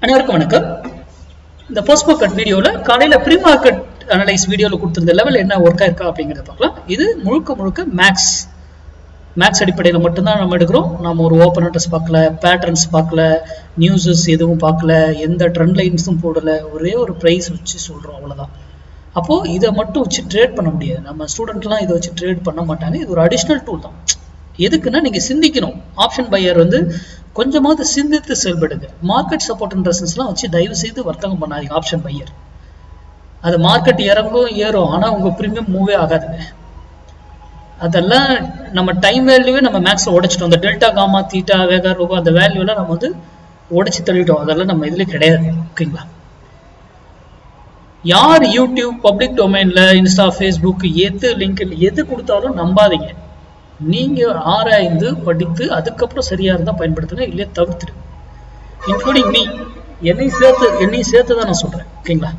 அனைவருக்கும் வணக்கம். இந்த போஸ்ட் மார்க்கெட் வீடியோவில் காலையில் ப்ரீ மார்க்கெட் அனலைஸ் வீடியோவில் கொடுத்துருந்த லெவல் என்ன ஒர்க் ஆயிருக்கா அப்படிங்கிறத பார்க்கலாம். இது முழுக்க மேக்ஸ் அடிப்படையில் மட்டும்தான் நம்ம எடுக்கிறோம். நம்ம ஒரு ஓப்பன் அட்ரஸ் பார்க்கல, பேட்டர்ன்ஸ் பார்க்கல, நியூஸஸ் எதுவும் பார்க்கல, எந்த ட்ரெண்ட் லைன்ஸும் போடலை, ஒரே ஒரு ப்ரைஸ் வச்சு சொல்கிறோம், அவ்வளோதான். அப்போது இதை மட்டும் வச்சு ட்ரேட் பண்ண முடியாது. நம்ம ஸ்டூடெண்ட்லாம் இதை வச்சு ட்ரேட் பண்ண மாட்டாங்க. இது ஒரு அடிஷ்னல் டூல் தான். எதுக்குன்னா நீங்கள் சிந்திக்கணும். ஆப்ஷன் பையர் கொஞ்சமாவது சிந்தித்து செயல்படுங்க. மார்க்கெட் சப்போர்ட் அண்ட் ரெசிஸ்டன்ஸ்லாம் வச்சு தயவு செய்து வர்த்தகம் பண்ணாதீங்க. ஆப்ஷன் பையர் அது மார்க்கெட் இறங்கும் ஏறும், ஆனால் உங்கள் ப்ரீமியம் மூவே ஆகாதுங்க. அதெல்லாம் நம்ம டைம் வேல்யூவே நம்ம மேக்ஸில் உடைச்சிட்டோம். அந்த டெல்டா காமா தீட்டா வேகா ரோபா அந்த வேல்யூலாம் நம்ம உடைச்சி தள்ளிட்டோம். அதெல்லாம் நம்ம இதில் கிடையாது. ஓகேங்களா? யார் யூடியூப் பப்ளிக் டொமைனில் இன்ஸ்டா ஃபேஸ்புக் எது லிங்க் எது கொடுத்தாலும் நம்பாதீங்க. நீங்க ஆராய்ந்து படித்து அதுக்கப்புறம் சரியா இருந்தா பயன்படுத்துங்க, இல்லையா தவிர்த்துடு. இன்க்ளூடிங் மீ, என்னையும் சேர்த்து தான் நான் சொல்றேன். ஓகேங்களா?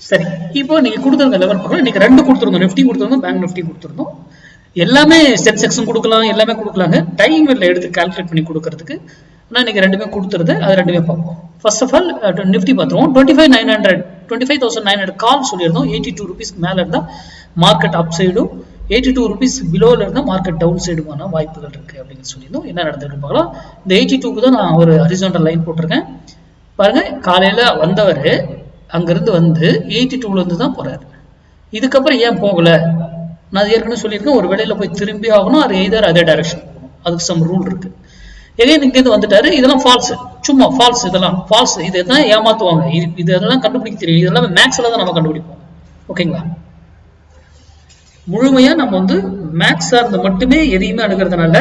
சரி, இப்போ நீங்க கொடுத்துருந்த லெவல் பார்க்கலாம். இன்னைக்கு 2 கொடுத்துருந்தோம், நிஃப்டி கொடுத்துருந்தோம், பேங்க் நிஃப்டி கொடுத்துருந்தோம். எல்லாமே சென்செக்ஸும் கொடுக்கலாம், எல்லாமே கொடுக்கலாங்க. டைம் இல்லை எடுத்து கால்குலேட் பண்ணி கொடுக்கறதுக்கு. நான் இன்னைக்கு 2மே கொடுத்துருது, அது 2மே பார்ப்போம். ஃபர்ஸ்ட் ஆஃப் ஆல் நிஃப்டி பார்த்துருவோம். 25,900 கால் சொல்லியிருந்தோம். 82 ருபீஸ்க்கு மேல இருந்தா மார்க்கெட் அப் சைடும், 82 ருபீஸ் பிலோல இருந்தா மார்க்கெட் டவுன் சைடுமான வாய்ப்புகள் இருக்கு அப்படின்னு சொல்லியிருந்தோம். என்ன நடந்ததுன்னு பார்க்கலாம். இந்த 82க்கு தான் நான் ஒரு ஹரிசாண்டல் லைன் போட்டிருக்கேன். பாருங்க, காலையில வந்தவர் அங்கிருந்து 82ல இருந்து தான் போறாரு. இதுக்கப்புறம் ஏன் போகல? நான் ஏற்கனவே சொல்லியிருக்கேன், ஒரு வேளையில போய் திரும்பி ஆகணும், அது எய்தர் அதே டைரக்ஷன் போகணும். அதுக்கு சம் ரூல் இருக்கு. எகைன் இங்கேருந்து வந்துட்டாரு. இதெல்லாம் ஃபால்ஸ், சும்மா ஃபால்ஸ், இதெல்லாம் ஃபால்ஸ். இதெல்லாம் ஏமாத்துவாங்க. இதெல்லாம் கண்டுபிடிக்க தெரியும். இதெல்லாம் மேக்ஸ்ல தான் நம்ம கண்டுபிடிப்போம். ஓகேங்களா? முழுமையா நம்ம மேக்ஸ் சார்ந்த மட்டுமே எதையுமே அணுகிறதுனால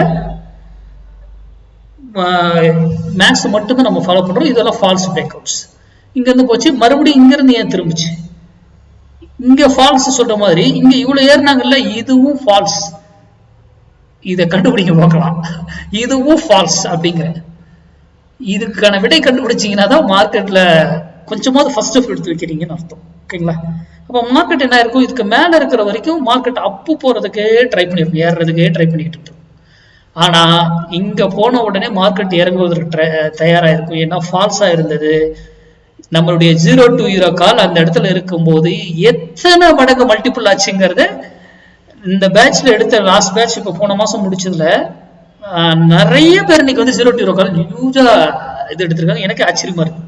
மேக்ஸ் மட்டும்தான் நம்ம ஃபாலோ பண்றோம். இதெல்லாம் ஃபால்ஸ் பிரேக் அவுட்ஸ். இங்க இருந்து போச்சு, மறுபடியும் இங்க இருந்து ஏன் திரும்பிச்சு? இங்க ஃபால்ஸ் சொல்ற மாதிரி இங்க இவ்வளவு ஏறினாங்கல்ல, இதுவும் ஃபால்ஸ். இதை கண்டுபிடிக்க பார்க்கலாம். இதுவும் ஃபால்ஸ் அப்படிங்கிற இதுக்கான விடை கண்டுபிடிச்சீங்கன்னா தான் மார்க்கெட்ல கொஞ்சமாவது ஃபர்ஸ்ட் ஸ்டெப் எடுத்து வைக்கிறீங்கன்னு அர்த்தம். ஓகேங்களா? அப்போ மார்க்கெட் என்ன இருக்கும்? இதுக்கு மேல இருக்கிற வரைக்கும் மார்க்கெட் அப்பு போறதுக்கே ட்ரை பண்ணிருக்கும், ஏறுறதுக்கே ட்ரை பண்ணிட்டு இருக்கும். ஆனா இங்க போன உடனே மார்க்கெட் இறங்குவதற்கு தயாரா இருக்கும். ஏன்னா ஃபால்ஸா இருந்தது. நம்மளுடைய 0 to 0 கால் அந்த இடத்துல இருக்கும்போது எத்தனை மடங்கு மல்டிபிள் ஆச்சுங்கிறத இந்த பேட்ச்ல எடுத்த லாஸ்ட் பேட்ச் இப்ப போன மாசம் முடிச்சதுல நிறைய பேர் இன்னைக்கு 0 to 0 கால் ஹியூஜா இது எடுத்திருக்காங்க. எனக்கு ஆச்சரியமா இருக்கு.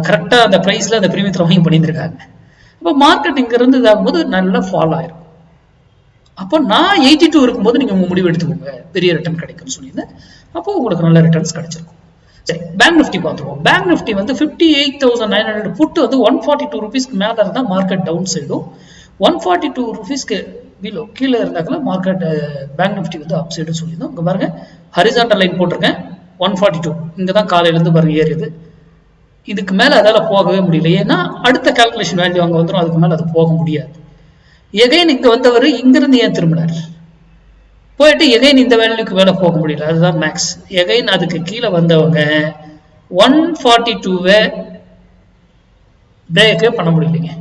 கரெக்டா அந்த பிரைஸ்ல அந்த பிரீமியத்துல வாங்கி பண்ணியிருக்காங்க. அப்போ மார்க்கெட் இங்க இருந்து இதாகும்போது நல்லா ஃபால் ஆயிரும். அப்போ நான் 82 இருக்கும்போது நீங்க உங்க முடிவு எடுத்துக்கோங்க, பெரிய ரிட்டர்ன் கிடைக்கும்னு சொல்லியிருந்தேன். அப்போ உங்களுக்கு நல்ல ரிட்டர்ன்ஸ் கிடைச்சிருக்கும். சரி, பேங்க் நிஃப்டி பார்த்துருவோம். பேங்க் நிஃப்டி 58,900 புட்டு 142 ருபீஸ்க்கு மேல இருந்தா மார்க்கெட் டவுன் சைடும், 142 ருபீஸ்க்கு கீழே இருந்தாக்கல மார்க்கெட் பேங்க் நிஃப்டி அப் சைடும் சொல்லியிருந்தோம். இங்க பாருங்க, ஹரிசாண்டல் லைன் போட்டிருக்கேன். 142 இங்கதான் காலையில இருந்து பாருங்க ஏறியது. இதுக்கு மேல அதால போகவே முடியல. ஏன்னா அடுத்த கால்குலேஷன் வேல்யூ அங்க வந்துடும், அதுக்கு மேல அது போக முடியாது. எகைன் இங்க வந்தவர் இங்கிருந்து ஏன் திரும்பினார்? போயிட்டு எகைன் இந்த வேல்யூக்கு மேல போக முடியல. அதுதான் மேக்ஸ். எகைன் அதுக்கு கீழே வந்தவங்க 142 பிரேக்கே பண்ண முடியலைங்க.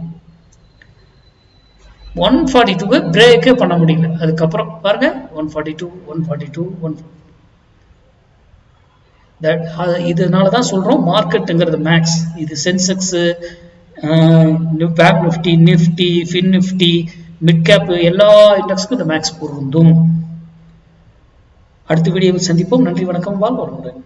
142 பிரேக்கே பண்ண முடியல. அதுக்கப்புறம் பாருங்க 142 இதனாலதான் சொல்றோம் மார்க்கெட்டுங்கிறது மேக்ஸ். இது Sensex, bank Nifty, Nifty, fin Nifty, mid cap எல்லா இண்டெக்ஸ்க்கும் இந்த மேக்ஸ் பொருந்தும். அடுத்த வீடியோவில் சந்திப்போம். நன்றி, வணக்கம், வாழ்க வளமுடன்.